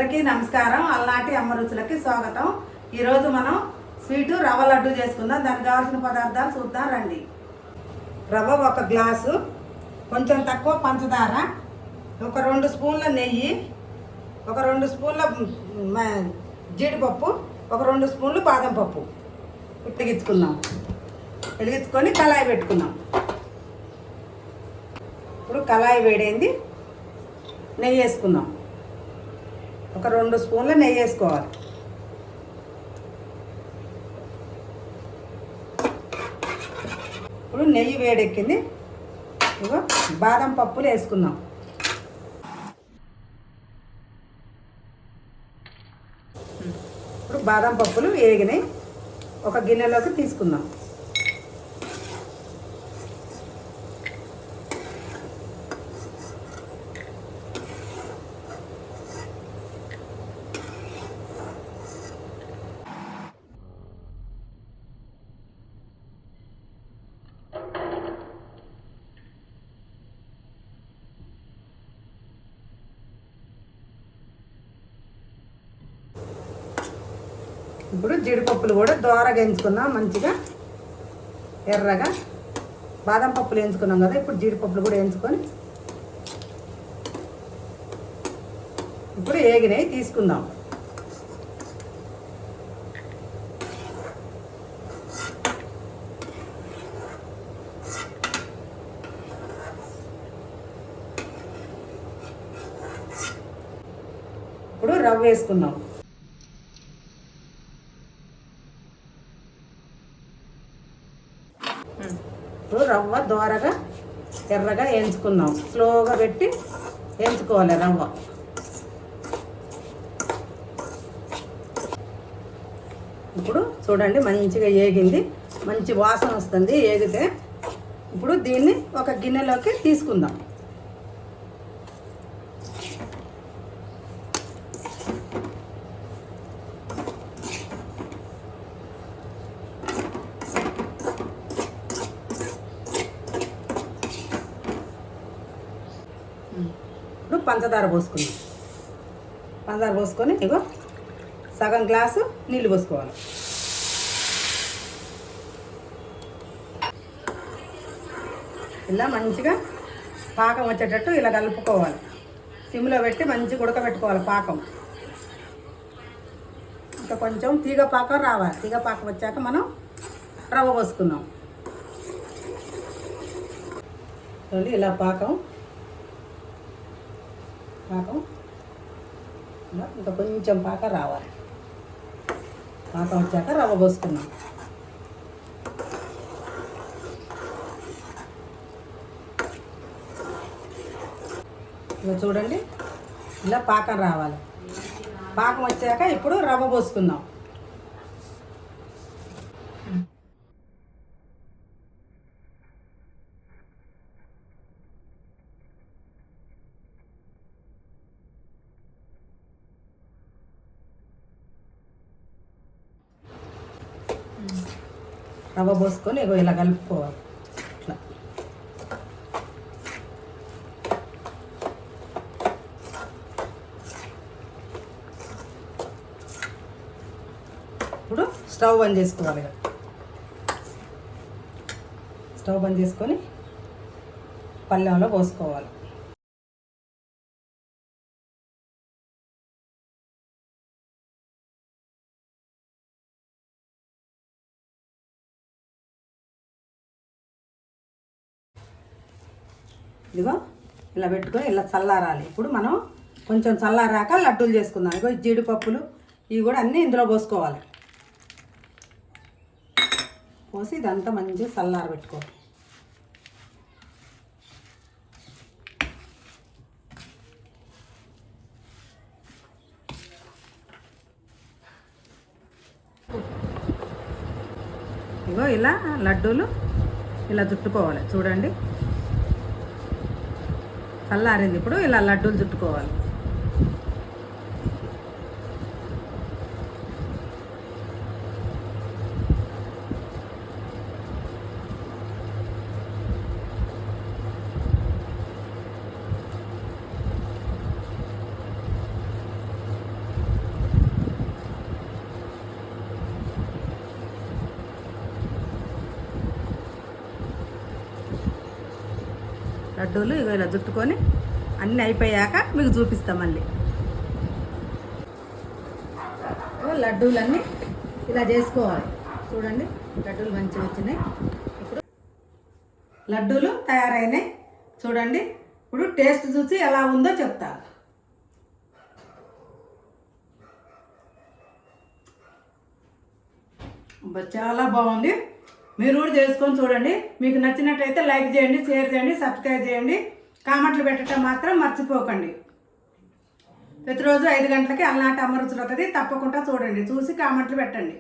అందరికీ నమస్కారం. అల్లాటి అమ్మ రుచులకి స్వాగతం. ఈరోజు మనం స్వీటు రవ్వ లడ్డు చేసుకుందాం. దానికి కావాల్సిన పదార్థాలు చూద్దాం రండి. రవ్వ 1 గ్లాసు, కొంచెం తక్కువ పంచదార, ఒక 2 స్పూన్ల నెయ్యి, ఒక 2 స్పూన్ల జీడిపప్పు, ఒక 2 స్పూన్లు బాదం పప్పు వెలిగించుకుందాం. వెలిగించుకొని కళాయి పెట్టుకుందాం. ఇప్పుడు కళాయి వేడైంది, నెయ్యి వేసుకుందాం. ఒక 2 స్పూన్ల నెయ్యి వేసుకోవాలి. ఇప్పుడు నెయ్యి వేడెక్కింది. ఇగో బాదం పప్పులు వేసుకుందాం. ఇప్పుడు బాదం పప్పులు వేగినాయి, ఒక గిన్నెలోకి తీసుకుందాం. ఇప్పుడు జీడిపప్పులు కూడా దోరగా వేయించుకుందాం, మంచిగా ఎర్రగా. బాదం పప్పులు వేయించుకున్నాం కదా, ఇప్పుడు జీడిపప్పులు కూడా వేయించుకొని ఇప్పుడు వేగినాయి తీసుకుందాం. ఇప్పుడు రవ్వ వేసుకుందాం. ఇప్పుడు రవ్వ దోరగా ఎర్రగా వేయించుకుందాం. స్లోగా పెట్టి వేయించుకోవాలి రవ్వ. ఇప్పుడు చూడండి మంచిగా వేగింది, మంచి వాసన వస్తుంది వేగితే. ఇప్పుడు దీన్ని ఒక గిన్నెలోకి తీసుకుందాం. ఇప్పుడు పంచదార పోసుకుందాం. పంచదార పోసుకొని ఇగో సగం గ్లాసు నీళ్ళు పోసుకోవాలి. ఇలా మంచిగా పాకం వచ్చేటట్టు ఇలా కలుపుకోవాలి. సిమ్లో పెట్టి మంచిగా ఉడకబెట్టుకోవాలి పాకం. ఇంకా కొంచెం తీగ పాకం రావాలి. తీగ పాకం వచ్చాక మనం రవ్వ పోసుకుందాం. ఇలా పాకం ఇంకా కొంచెం పాక రావాలి. పాకం వచ్చాక రవ్వ పోసుకున్నాం. ఇక చూడండి ఇలా పాకం రావాలి. పాకం వచ్చాక ఇప్పుడు రవ్వ పోసుకుందాం. రవ్వ పోసుకొని ఇగో ఇలా కలుపుకోవాలి. ఇట్లా ఇప్పుడు స్టవ్ బంద్ చేసుకోవాలి. స్టవ్ బంద్ చేసుకొని పళ్ళెంలో పోసుకోవాలి. ఇదిగో ఇలా పెట్టుకొని ఇలా చల్లారాలి. ఇప్పుడు మనం కొంచెం చల్లారాక లడ్డూలు చేసుకుందాం. ఇగో జీడిపప్పులు ఇవి కూడా అన్నీ ఇందులో పోసుకోవాలి. పోసి ఇదంతా మంచిగా చల్లార పెట్టుకోవాలి. ఇగో ఇలా లడ్డూలు ఇలా చుట్టుకోవాలి. చూడండి చల్లారింది. ఇప్పుడు ఇలా లడ్డూలు చుట్టుకోవాలి. లడ్డూలు ఇగో ఇలా చుట్టుకొని అన్నీ అయిపోయాక మీకు చూపిస్తాం మళ్ళీ. లడ్డూలన్నీ ఇలా చేసుకోవాలి. చూడండి లడ్డూలు మంచిగా వచ్చినాయి. ఇప్పుడు లడ్డూలు తయారైనాయి చూడండి. ఇప్పుడు టేస్ట్ చూసి ఎలా ఉందో చెప్తాను. చాలా బాగుంది. మీరు కూడా చేసుకొని చూడండి. మీకు నచ్చినట్లయితే లైక్ చేయండి, షేర్ చేయండి, సబ్స్క్రైబ్ చేయండి. కామెంట్లు పెట్టడం మాత్రం మర్చిపోకండి. ప్రతిరోజు 5 గంటలకి అలనాటి అమ్మ రుచులు అవుతుంది. తప్పకుండా చూడండి, చూసి కామెంట్లు పెట్టండి.